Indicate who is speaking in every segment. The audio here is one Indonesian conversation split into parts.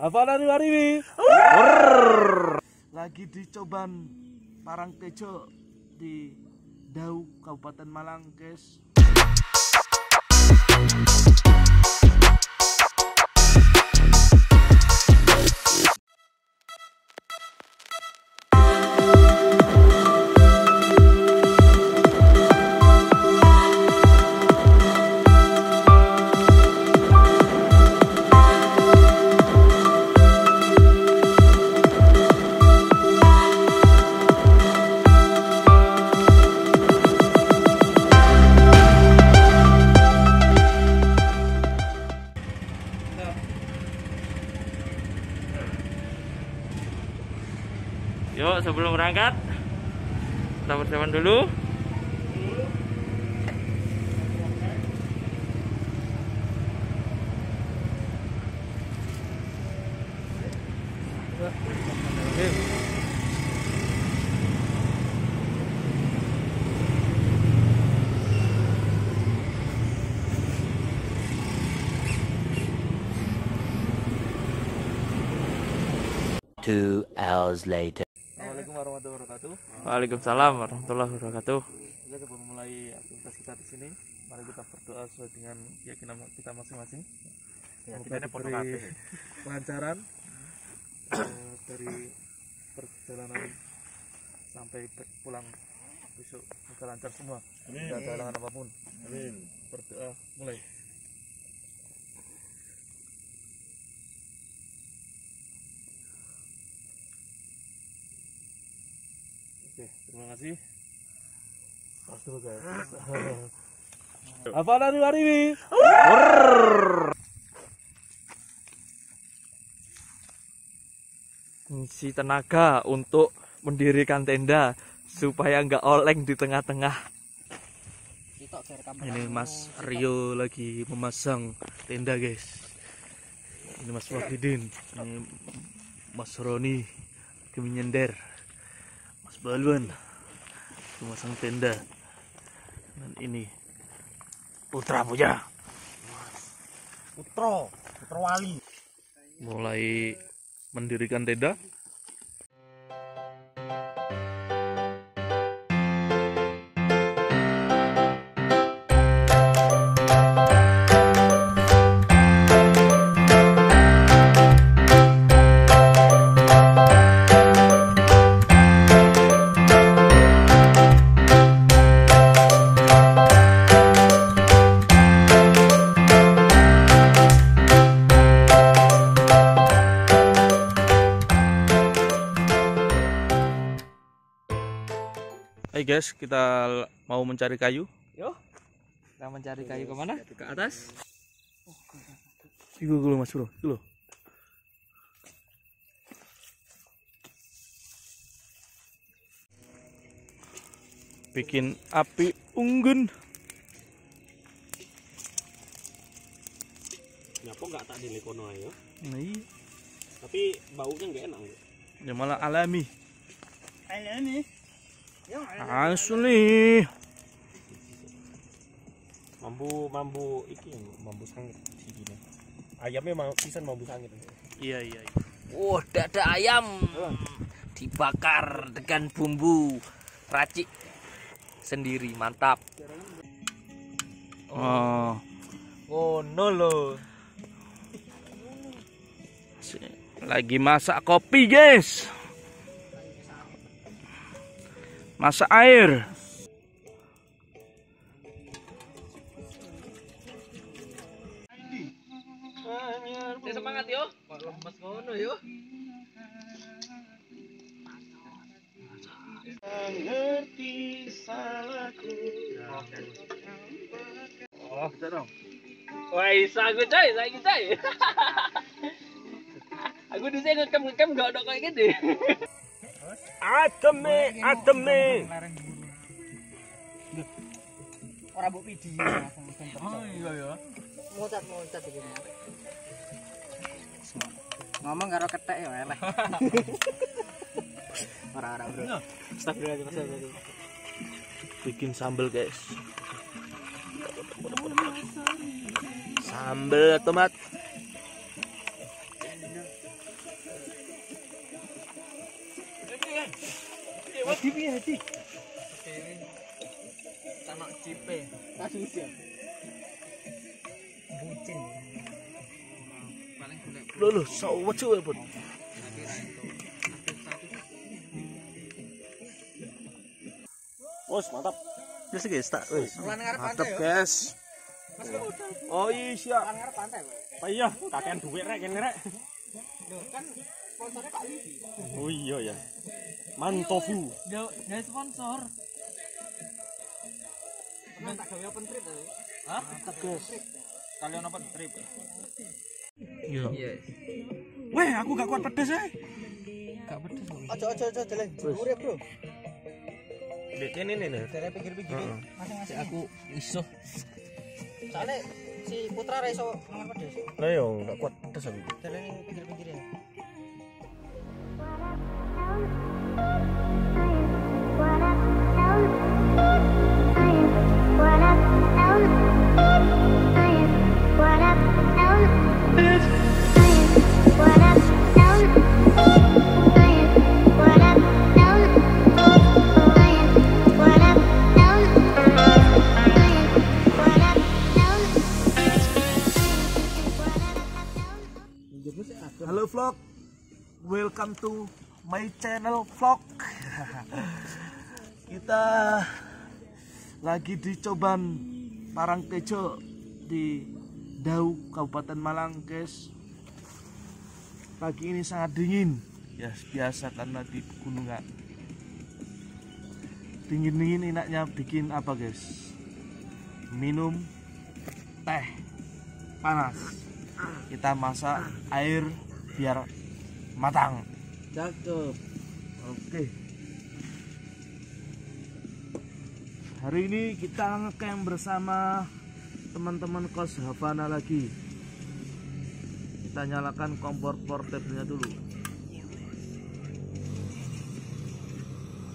Speaker 1: Apa lari-lari? Lagi di Coban Parangtejo di Dau, Kabupaten Malang, guys.
Speaker 2: Yuk, sebelum berangkat kita persiapan dulu.
Speaker 3: Two hours later.
Speaker 1: Assalamualaikum warahmatullahi wabarakatuh.
Speaker 2: Waalaikumsalam warahmatullahi wabarakatuh.
Speaker 1: Kita sebelum mulai aktivitas kita di sini, mari kita berdoa sesuai dengan keyakinan kita masing-masing. Semoga diberi kelancaran dari perjalanan sampai pulang besok, semoga lancar semua. Tidak ada halangan apapun. Amin. Berdoa mulai. Oke, terima kasih. Pas dulu guys. Apa lari-lari?
Speaker 2: Ngisi tenaga untuk mendirikan tenda supaya nggak oleng di tengah-tengah. Ini Mas Rio lagi memasang tenda, guys. Ini Mas Wahidin, ini Mas Roni lagi menyender. Mas Balwan memasang tenda. Dan ini Putra Puja,
Speaker 1: Putra Wali.
Speaker 2: mulai mendirikan tenda. Hai guys, kita mau mencari kayu.
Speaker 1: Yo, kita mencari kayu kemana?
Speaker 2: Ke atas. Itu dulu Mas Bro, dulu. Bikin api unggun.
Speaker 4: Nyapa nggak tak dilekono ayo.
Speaker 2: Nah, iya.
Speaker 4: Tapi baunya nggak enak.
Speaker 2: Ya malah alami.
Speaker 1: Alami.
Speaker 2: Asli.
Speaker 4: Mambu iki mambu sangit sini. Ayamnya mau pisan mambu sangit.
Speaker 2: Iya.
Speaker 3: Wah, dada ayam dibakar dengan bumbu racik sendiri, mantap.
Speaker 2: Oh,
Speaker 1: Ngono lho.
Speaker 2: lagi masak kopi, guys. Masak air.
Speaker 3: Semangat yo. Lemes ngono yo.
Speaker 1: Ngerti salahku. Oh, kita dong.
Speaker 3: Wah, aku coy, saiki coy. Aku dhisik ngekam gak ono kayak gede.
Speaker 4: Ateme.
Speaker 5: Ora mbok video langsung.
Speaker 1: Oh iya ya.
Speaker 5: Moncat iki. Ngomong karo ketek ya eleh. Ora bro. Astagfirullahaladzim.
Speaker 2: Bikin sambal, guys. Sambal tomat.
Speaker 4: Hadi piye hadi?
Speaker 3: Sama cipe.
Speaker 5: Kasih siap. Bucin.
Speaker 3: Paling golek
Speaker 2: Lho, sawet cuy, Bud.
Speaker 4: Wes mantap.
Speaker 2: Wis guys, tak wis.
Speaker 5: Lan ngarep
Speaker 1: Mantap
Speaker 5: pantai.
Speaker 1: guys.
Speaker 4: Oh iya siap.
Speaker 5: Lan ngarep pantai.
Speaker 4: Pak iya, kakean duit rek kene rek.
Speaker 5: Loh kan sponsornya Pak Lidi.
Speaker 4: Oh iya ya. Mantofu.
Speaker 3: Yo, guys sponsor.
Speaker 5: Pernah tak gawe open trip tadi.
Speaker 3: Hah?
Speaker 5: Guys.
Speaker 3: Kalian apa trip?
Speaker 2: Iya.
Speaker 3: Iya.
Speaker 4: Weh, aku gak kuat pedes
Speaker 3: Gak pedes.
Speaker 5: Ojo jalan. Urip, Bro.
Speaker 4: Dek kene nih.
Speaker 5: Dari pinggir-pinggir. Masing-masing.
Speaker 3: Aku isuh.
Speaker 5: Soalnya si Putra ra iso mangan pedes.
Speaker 4: Lah yo gak kuat pedes aku.
Speaker 5: Jalan yang pinggir-pinggirnya.
Speaker 1: Halo vlog, welcome to my channel vlog. Kita lagi di Coban Parangtejo di Dau, Kabupaten Malang, guys. Pagi ini sangat dingin, ya biasa karena di pegunungan. Dingin-dingin enaknya bikin apa, guys? Minum teh panas. Kita masak air biar matang.
Speaker 5: Cakep.
Speaker 1: Oke. Hari ini kita ngecamp bersama teman-teman kos Havana lagi. Kita nyalakan kompor portable-nya dulu.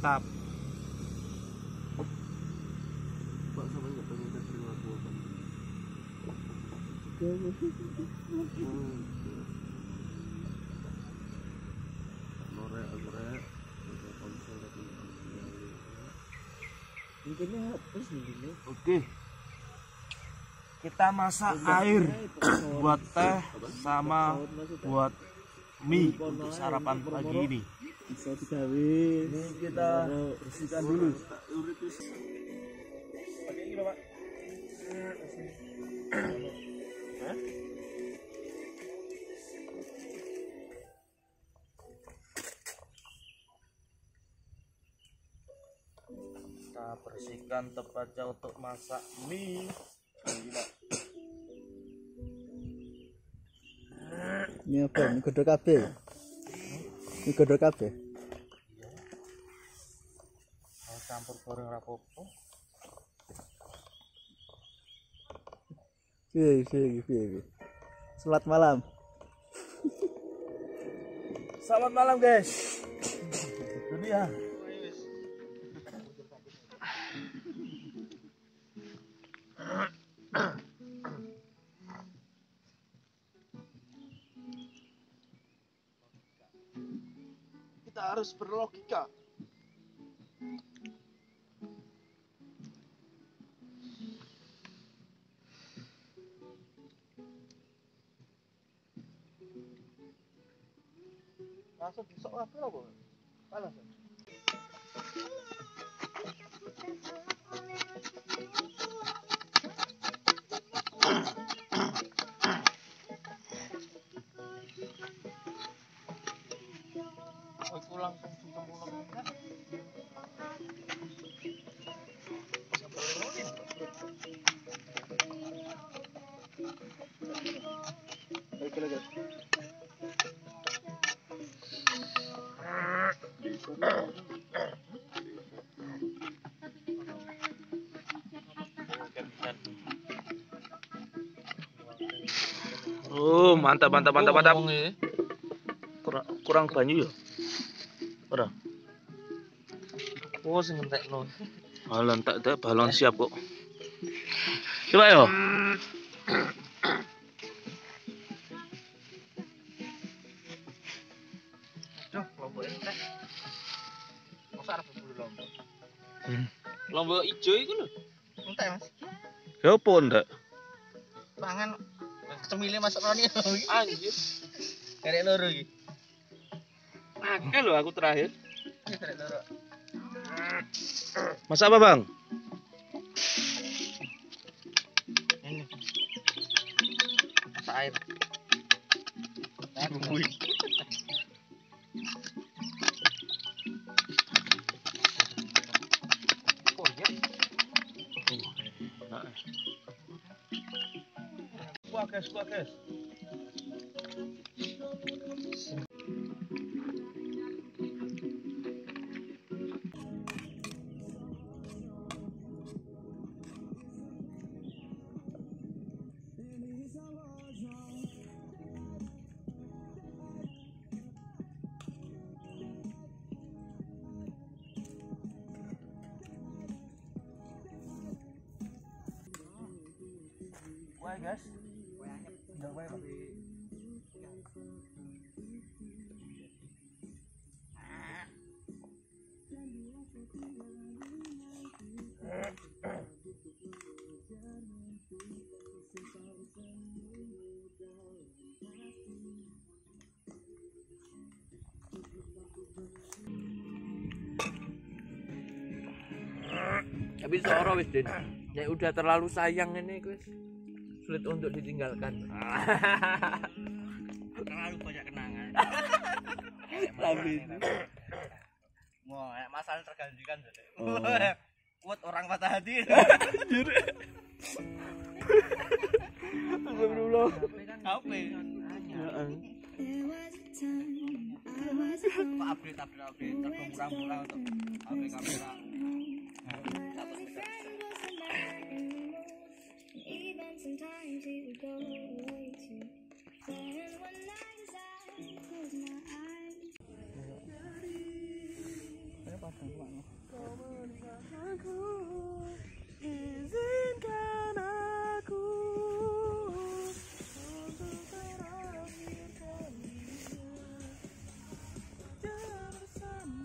Speaker 1: Tap. Pak sama enggak pengen tester lagu apa? Oke, kita masak air buat teh sama buat mie untuk sarapan pagi ini. Ini kita bersihkan dulu.
Speaker 4: Pakai ini, Pak.
Speaker 1: Kita bersihkan tempatnya untuk masak mie. Gila.
Speaker 5: Ini apa? Ini godok kabeh. Ini godok kabeh.
Speaker 1: Mau campur goreng rapopo.
Speaker 5: Piye. Selamat malam.
Speaker 1: Selamat malam, guys. Itu dia. Kita harus berlogika. Langsung besok apa lo? Panas.
Speaker 3: Aku langsung pulang.
Speaker 2: Oh, mantap. Kurang banyu ya? Ora.
Speaker 3: Oh, sing ngentekno.
Speaker 2: Balon tak ada, balon siap kok. Coba yo.
Speaker 3: Lombok entek. Masa arep berburu lombok. Lombok ijo iku lho.
Speaker 5: Entek Mas.
Speaker 2: Ya apa ndak?
Speaker 5: Pangan cemile masuk roni.
Speaker 3: Anjir.
Speaker 5: Karek loro iki.
Speaker 3: Akeh lho aku terakhir.
Speaker 5: Karek loro.
Speaker 2: Masak apa, Bang?
Speaker 5: Ini. Masak air.
Speaker 3: Bumbu. Oh iya.
Speaker 4: Kuah guys.
Speaker 1: Wah guys, udah baik Pak.
Speaker 2: Tapi soro wis, Din. Nek udah terlalu sayang ini wis sulit untuk ditinggalkan.
Speaker 5: Terlalu banyak kenangan.
Speaker 2: Tapi
Speaker 5: Wah, masalah tergantikan jadi. Kuat orang patah hati.
Speaker 2: Astagfirullah.
Speaker 5: HP.
Speaker 2: Heeh.
Speaker 5: Update termurah-murah untuk HP kamera.
Speaker 6: Sometimes we would go away too far. And one night as I close my eyes.
Speaker 1: Izinkan aku untuk terakhir kalinya bersamamu.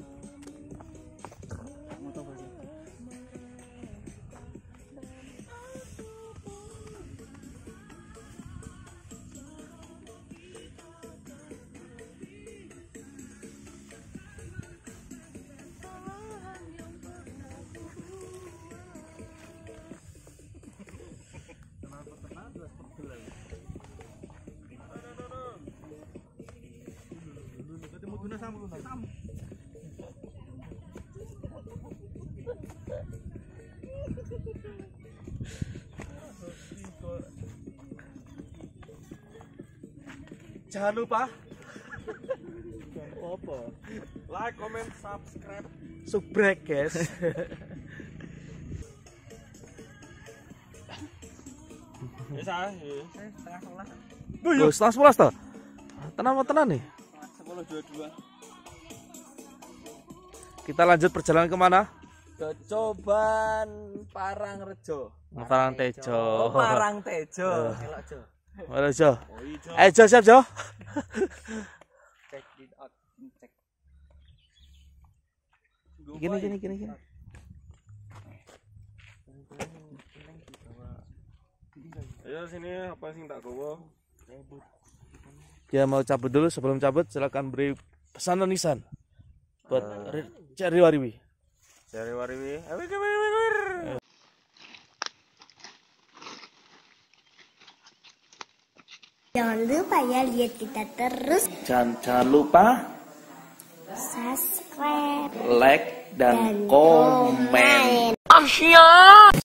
Speaker 4: Jangan lupa
Speaker 2: Apa?
Speaker 4: like, comment, subscribe.
Speaker 2: Subrek, guys.
Speaker 4: Wis ah.
Speaker 2: Loh, setengah 11 toh? Tenang nih.
Speaker 3: 10.22.
Speaker 2: Kita lanjut perjalanan kemana?
Speaker 3: Ke Coban Parangrejo.
Speaker 2: Parangtejo.
Speaker 3: Oh, Parangtejo. Elok, Jo.
Speaker 2: Mana Jo? Jo siap Jo.
Speaker 3: Check it out. Cek.
Speaker 2: Gini.
Speaker 4: Ayo sini apa sing tak gowo?
Speaker 2: Ya mau cabut dulu, sebelum cabut silakan beri pesanan nisan buat Cek Riwariwi.
Speaker 4: Cari wariwi.
Speaker 6: Jangan lupa ya lihat kita terus.
Speaker 2: Jangan lupa
Speaker 6: Subscribe
Speaker 2: like dan
Speaker 6: dan komen.
Speaker 2: Asyik.